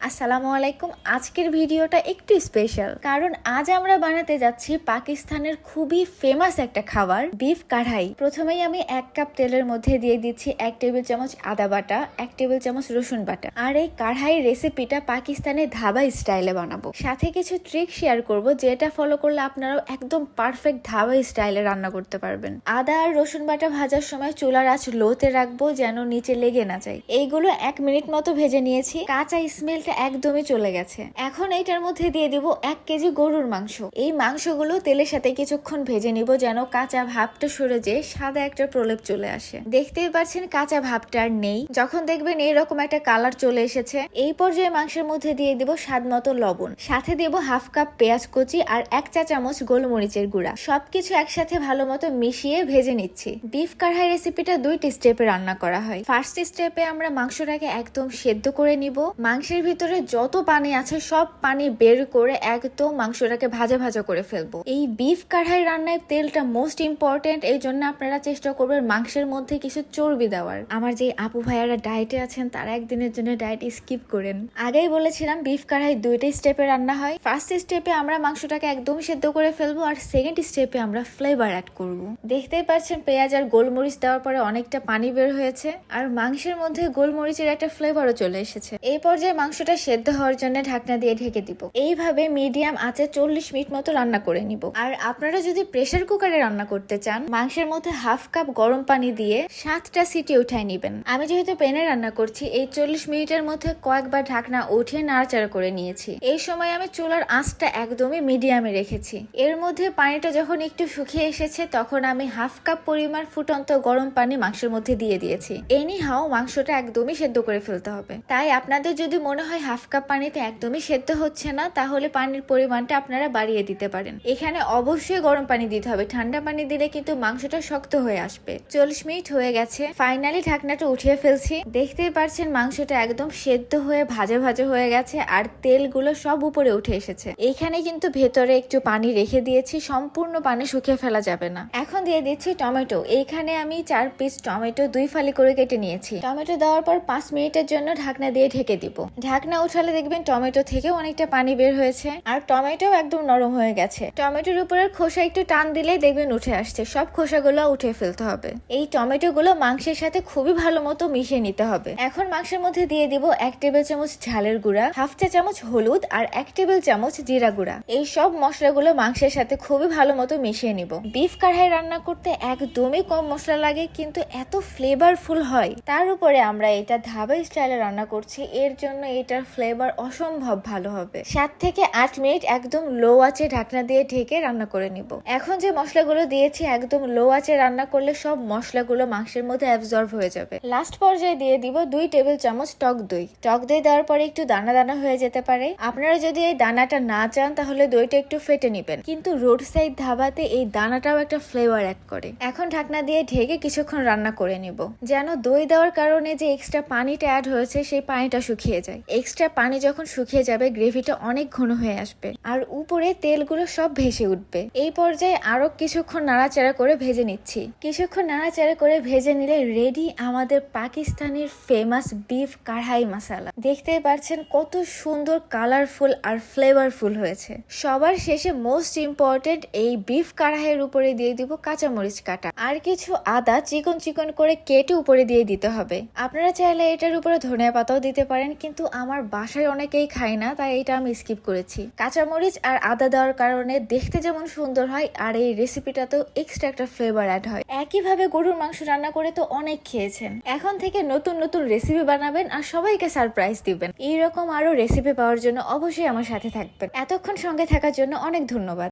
আসসালামু আলাইকুম। আজকের ভিডিওটা একটু স্পেশাল, কারণ আজ আমরা বানাতে যাচ্ছি পাকিস্তানের খুবই ফেমাস একটা খাবার, বিফ কাঢ়াই। প্রথমেই আমি 1 কাপ তেলের মধ্যে দিয়ে দিচ্ছি 1 টেবিল চামচ আদা বাটা, 1 টেবিল চামচ রসুন বাটা। আর এই কাঢ়াই রেসিপিটা পাকিস্তানের ধাবা স্টাইলে বানাবো। সাথে কিছু ট্রিক শেয়ার করব, যেটা ফলো করলে আপনারাও একদম পারফেক্ট ধাবা স্টাইলে রান্না করতে পারবেন। আদা আর রসুন বাটা ভাজার সময় চুলার আঁচ লোতে রাখবো, যেন নিচে লেগে না যায়। এইগুলো 1 মিনিট মতো ভেজে নিয়েছি। কাঁচা স্মেলটা একদমই চলে গেছে। এখন এইটার মধ্যে দিয়ে দিব 1 কেজি গরুর মাংস। এই মাংসগুলো তেলের সাথে কিছুক্ষণ ভেজে নিব, যেন কাঁচা ভাবটা সরে যেয়ে সাদা একটা প্রলেপ চলে আসে। দেখতেই পাচ্ছেন কাঁচা ভাবটা আর নেই। যখন দেখবেন এইরকম একটা কালার চলে এসেছে, এই পর্যায়ে মাংসের মধ্যে দিয়ে দিব স্বাদ মতো লবণ, সাথে দেব 1/2 কাপ পেঁয়াজ কুচি আর 1 চা চামচ গোলমরিচের গুঁড়া। সবকিছু একসাথে ভালো মতো মিশিয়ে ভেজে নিচ্ছি। বিফ কাঢ়াই রেসিপিটা 2টি স্টেপে রান্না করা হয়। ফার্স্ট স্টেপে আমরা মাংসটাকে একদম সেদ্ধ করে নিব। মাংসের ভিতরে যত পানি আছে সব পানি বের করে একদম মাংসটাকে ভাজা ভাজা করে ফেলবো। এই বিফ কাঢ়াই রান্নায় তেলটা মোস্ট ইম্পর্টেন্ট, এই জন্য আপনারা চেষ্টা করবেন মাংসের মধ্যে কিছু চর্বি দেওয়ার। আমার যে আপু ভাইয়ারা ডায়েটে আছেন, তারা একদিনের জন্য ডায়েট স্কিপ করেন। আগেই বলেছিলাম বিফ কাঢ়াই 2টা স্টেপে রান্না হয়। ফার্স্ট স্টেপে আমরা মাংসটাকে একদম সেদ্ধ করে ফেলবো, আর সেকেন্ড স্টেপে আমরা ফ্লেভার অ্যাড করব। দেখতেই পাচ্ছেন পেঁয়াজ আর গোলমরিচ দেওয়ার পরে অনেকটা পানি বের হয়েছে, আর মাংসের মধ্যে গোলমরিচের একটা ফ্লেভারও চলে এসেছে। এই পর্যায়ে মাংসটা সেদ্ধ হওয়ার জন্য ঢাকনা দিয়ে ঢেকে দিব। এইভাবে মিডিয়াম আঁচে 40 মিনিট মতো রান্না করে নিব। আর আপনারা যদি প্রেসার কুকারে রান্না করতে চান, মাংসের মধ্যে 1/2 কাপ গরম পানি দিয়ে 7টা সিটি উঠায় নিবেন। আমি যেহেতু প্যানে রান্না করছি, এই 40 মিনিটের মধ্যে কয়েকবার ঢাকনা উঠিয়ে নাড়াচাড়া করে নিয়েছি। এই সময় আমি চুলার আঁচটা একদমই মিডিয়ামে রেখেছি। এর মধ্যে পানিটা যখন একটু শুকিয়ে এসেছে, তখন আমি 1/2 কাপ পরিমাণ ফুটন্ত গরম পানি মাংসের মধ্যে দিয়ে দিয়েছি। এনিহাও মাংসটা একদমই সেদ্ধ করে ফেলতে হবে। তাই আপনাদের যদি মনে হয় 1/2 কাপ পানিতে একদমই সেদ্ধ হচ্ছে না, তাহলে পানির পরিমাণটা আপনারা বাড়িয়ে দিতে পারেন। এখানে অবশ্যই গরম পানি দিতে হবে, ঠান্ডা পানি দিলে কিন্তু মাংসটা শক্ত হয়ে আসবে। 40 মিনিট হয়ে গেছে, ফাইনালি ঢাকনাটা উঠিয়ে ফেলছি। দেখতেই পাচ্ছেন মাংসটা একদম সেদ্ধ হয়ে ভাজা ভাজা হয়ে গেছে, আর তেলগুলো সব উপরে উঠে এসেছে। এইখানে কিন্তু ভেতরে একটু পানি রেখে দিয়েছি, সম্পূর্ণ পানি শুকিয়ে ফেলা যাবে না। এখন দিয়ে দিচ্ছি টমেটো। এইখানে আমি 4 পিস টমেটো 2 ফালি করে কেটে নিয়েছি। টমেটো দেওয়ার পর 5 মিনিটের জন্য ঢাকনা দিয়ে ঢেকে দিব। ঢাকনা উঠালে দেখবেন টমেটো থেকে অনেকটা পানি বের হয়েছে, আর টমেটো একদম নরম হয়ে গেছে। টমেটোর উপরের খোসা একটু টান দিলে দেখবেন উঠে আসছে। সব খোসাগুলো উঠে ফেলতে হবে। এই টমেটো গুলো মাংসের সাথে খুবই ভালো মতো মিশিয়ে নিতে হবে। এখন মাংসের মধ্যে দিয়ে দিব 1 টেবিল চামচ ঝালের গুঁড়া, 1/2 চা চামচ হলুদ আর 1 টেবিল চামচ জিরা গুঁড়া। এই সব মশলাগুলো মাংসের সাথে খুবই ভালো মতো মিশিয়ে নিব। বিফ কাঢ়াই রান্না করতে একদমই কম মশলা লাগে, কিন্তু এত ফ্লেভারফুল হয়। তার উপরে আমরা এটা ধাবা স্টাইলে রান্না করছি, এর জন্য এটার ফ্লেভার অসম্ভব ভালো হবে। 7 থেকে 8 মিনিট একদম লো আঁচে ঢাকনা দিয়ে ঢেকে রান্না করে নিব। এখন যে মশলাগুলো দিয়েছি, একদম লো আঁচে রান্না করলে সব মশলাগুলো মাংসের মধ্যে অ্যাবজর্ব হয়ে যাবে। লাস্ট পর্যায়ে দিয়ে দিব 2 টেবিল চামচ টক দই। টক দই দেওয়ার পরে একটু দানা দানা হয়ে যেতে পারে। আপনারা যদি এই দানাটা না চান, তাহলে দইটা একটু ফেটে নেবেন, কিন্তু রোড সাইড ধাবাতে এই দানাটাও একটা ফ্লেভার অ্যাড করে। এখন ঢাকনা দিয়ে ঢেকে কিছুক্ষণ রান্না করে নিব, যেন দই দেওয়ার কারণে যে এক্সট্রা পানিটা অ্যাড হয়েছে, সেই পানিটা শুকিয়ে যায়। এক্সট্রা পানি যখন শুকিয়ে যাবে, গ্রেভিটা অনেক ঘন হয়ে আসবে, আর উপরে তেলগুলো সব ভেসে উঠবে। এই পর্যায়ে আরো কিছুক্ষণ নাড়াচাড়া করে ভেজে নিচ্ছি। কিছুক্ষণ নাড়াচাড়া করে ভেজে নিলে রেডি আমাদের পাকিস্তানের ফেমাস বিফ কাঢ়াই মশলা। দেখতেই পাচ্ছেন কত সুন্দর কালারফুল আর ফ্লেভারফুল হয়েছে। সবার শেষে মোস্ট ইম্পর্টেন্ট, এই বিফ কাঢ়াইয়ের উপরে দিয়ে দিব কাঁচামরিচ কাটা, আর কিছু আদা চিকন চিকন করে কেটে উপরে দিয়ে দিতে হবে। আপনারা চাইলে এটার উপরে ধনিয়া পাতাও দিতে পারেন, কিন্তু আমার বাসায় অনেকেই খায় না, তাই এটা আমি স্কিপ করেছি। কাঁচামরিচ আর আদা দেওয়ার কারণে দেখতে যেমন সুন্দর হয়, আর এই রেসিপিটাতেও এক্সট্রা একটা ফ্লেভার অ্যাড হয়। একইভাবে গরুর মাংস রান্না করে তো অনেক খেয়েছেন। এখন থেকে নতুন নতুন রেসিপি বানাবেন আর সবাইকে সারপ্রাইজ দিবেন। এইরকম আরো রেসিপি পাওয়ার জন্য অবশ্যই আমার সাথে থাকবেন। এতক্ষণ সঙ্গে থাকার জন্য অনেক ধন্যবাদ।